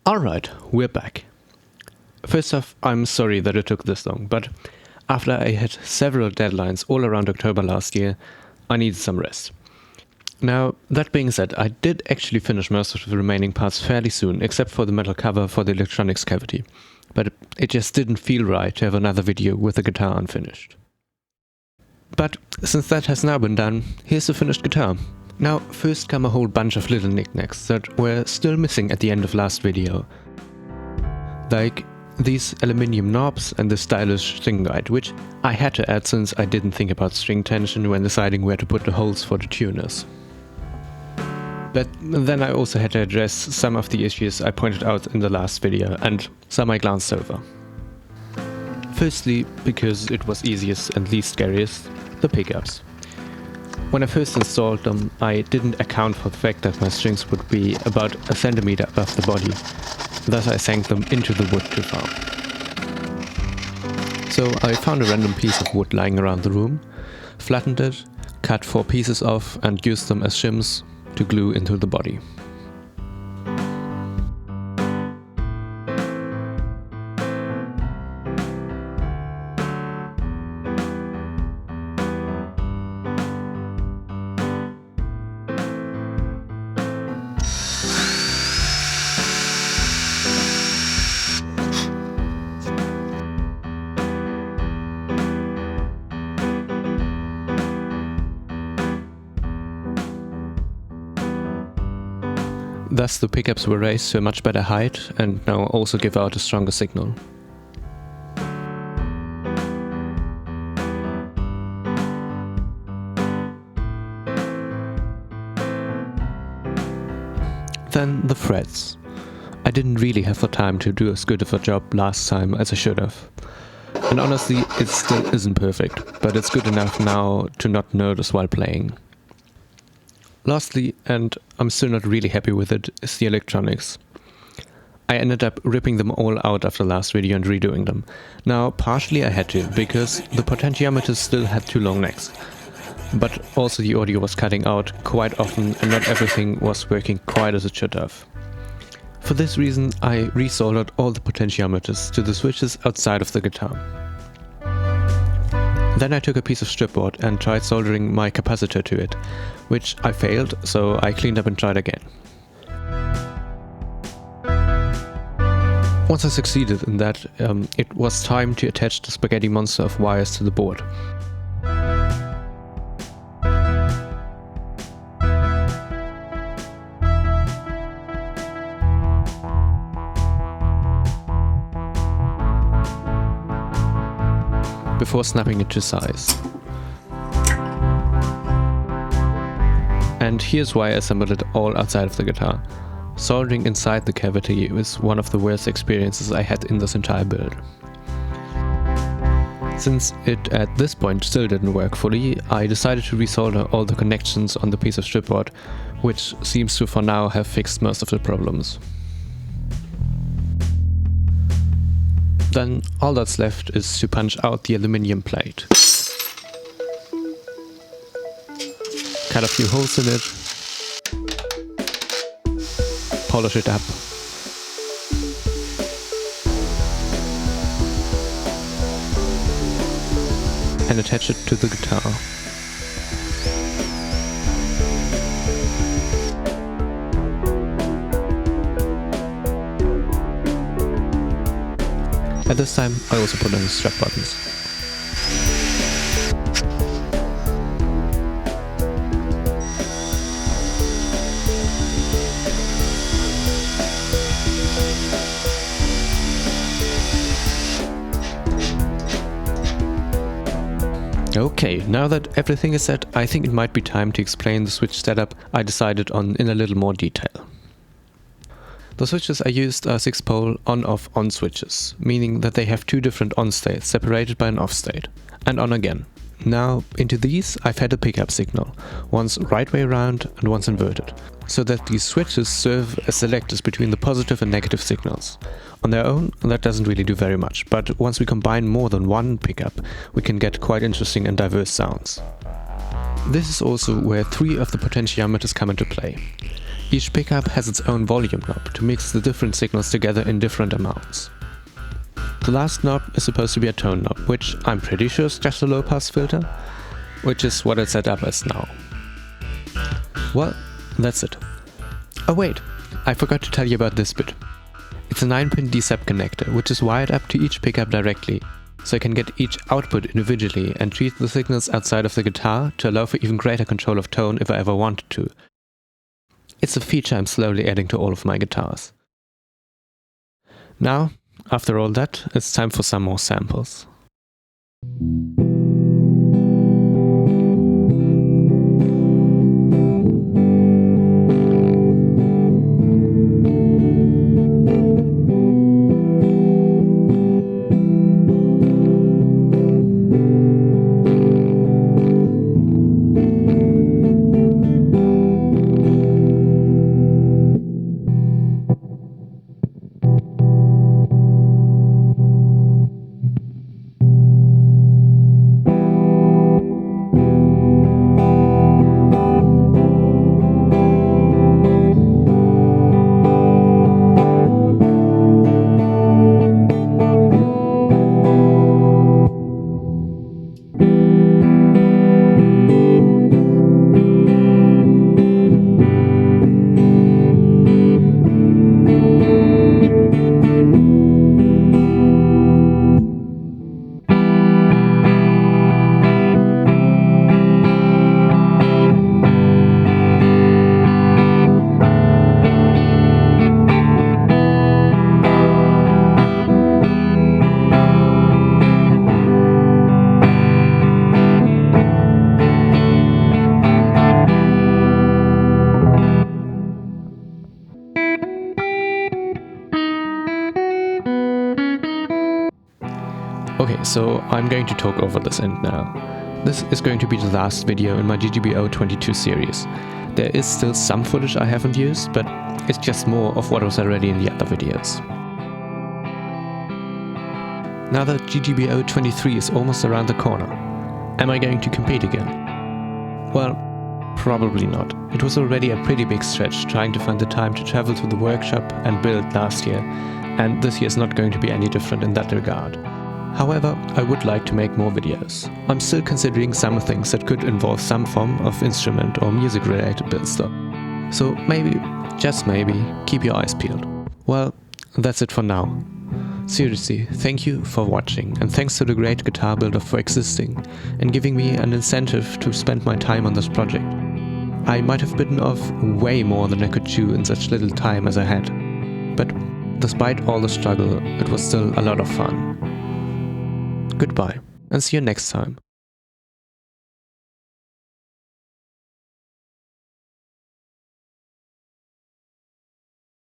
Alright, we're back. First off, I'm sorry that it took this long, but after I had several deadlines all around October last year, I needed some rest. Now, that being said, I did actually finish most of the remaining parts fairly soon, except for the metal cover for the electronics cavity, but it just didn't feel right to have another video with the guitar unfinished. But since that has now been done, here's the finished guitar. Now, first come a whole bunch of little knickknacks that were still missing at the end of last video. Like these aluminium knobs and the stylish string guide, which I had to add since I didn't think about string tension when deciding where to put the holes for the tuners. But then I also had to address some of the issues I pointed out in the last video, and some I glanced over. Firstly, because it was easiest and least scariest, the pickups. When I first installed them, I didn't account for the fact that my strings would be about a centimeter above the body, thus I sank them into the wood too far. So I found a random piece of wood lying around the room, flattened it, cut 4 pieces off and used them as shims to glue into the body. Thus the pickups were raised to a much better height and now also give out a stronger signal. Then the frets. I didn't really have the time to do as good of a job last time as I should have. And honestly, it still isn't perfect, but it's good enough now to not notice while playing. Lastly, and I'm still not really happy with it, is the electronics. I ended up ripping them all out after the last video and redoing them. Now, partially I had to, because the potentiometers still had 2 long necks. But also the audio was cutting out quite often and not everything was working quite as it should have. For this reason, I resoldered all the potentiometers to the switches outside of the guitar. Then I took a piece of stripboard and tried soldering my capacitor to it, which I failed, so I cleaned up and tried again. Once I succeeded in that, it was time to attach the spaghetti monster of wires to the board. Before snapping it to size. And here's why I assembled it all outside of the guitar. Soldering inside the cavity was one of the worst experiences I had in this entire build. Since it at this point still didn't work fully, I decided to resolder all the connections on the piece of stripboard, which seems to for now have fixed most of the problems. Then all that's left is to punch out the aluminium plate. Cut a few holes in it, polish it up, and attach it to the guitar. At this time, I also put on the strap buttons. Okay, now that everything is set, I think it might be time to explain the switch setup I decided on in a little more detail. The switches I used are 6-pole on-off-on switches, meaning that they have 2 different on states separated by an off state, and on again. Now, into these I've had a pickup signal, once right way around and once inverted, so that these switches serve as selectors between the positive and negative signals. On their own, that doesn't really do very much, but once we combine more than one pickup, we can get quite interesting and diverse sounds. This is also where 3 of the potentiometers come into play. Each pickup has its own volume knob to mix the different signals together in different amounts. The last knob is supposed to be a tone knob, which I'm pretty sure is just a low-pass filter, which is what it's set up as now. Well, that's it. Oh wait, I forgot to tell you about this bit. It's a 9-pin DSAP connector, which is wired up to each pickup directly, so I can get each output individually and treat the signals outside of the guitar to allow for even greater control of tone if I ever wanted to. It's a feature I'm slowly adding to all of my guitars. Now, after all that, it's time for some more samples. Okay, so I'm going to talk over this end now. This is going to be the last video in my ggbo 22 series. There is still some footage I haven't used, but it's just more of what was already in the other videos. Now that ggbo 23 is almost around the corner, am I going to compete again? Well, probably not. It was already a pretty big stretch trying to find the time to travel to the workshop and build last year, and this year is not going to be any different in that regard. However, I would like to make more videos. I'm still considering some things that could involve some form of instrument or music related build stuff. So maybe, just maybe, keep your eyes peeled. Well, that's it for now. Seriously, thank you for watching, and thanks to the Great Guitar Builder for existing and giving me an incentive to spend my time on this project. I might have bitten off way more than I could chew in such little time as I had. But despite all the struggle, it was still a lot of fun. Goodbye, and see you next time.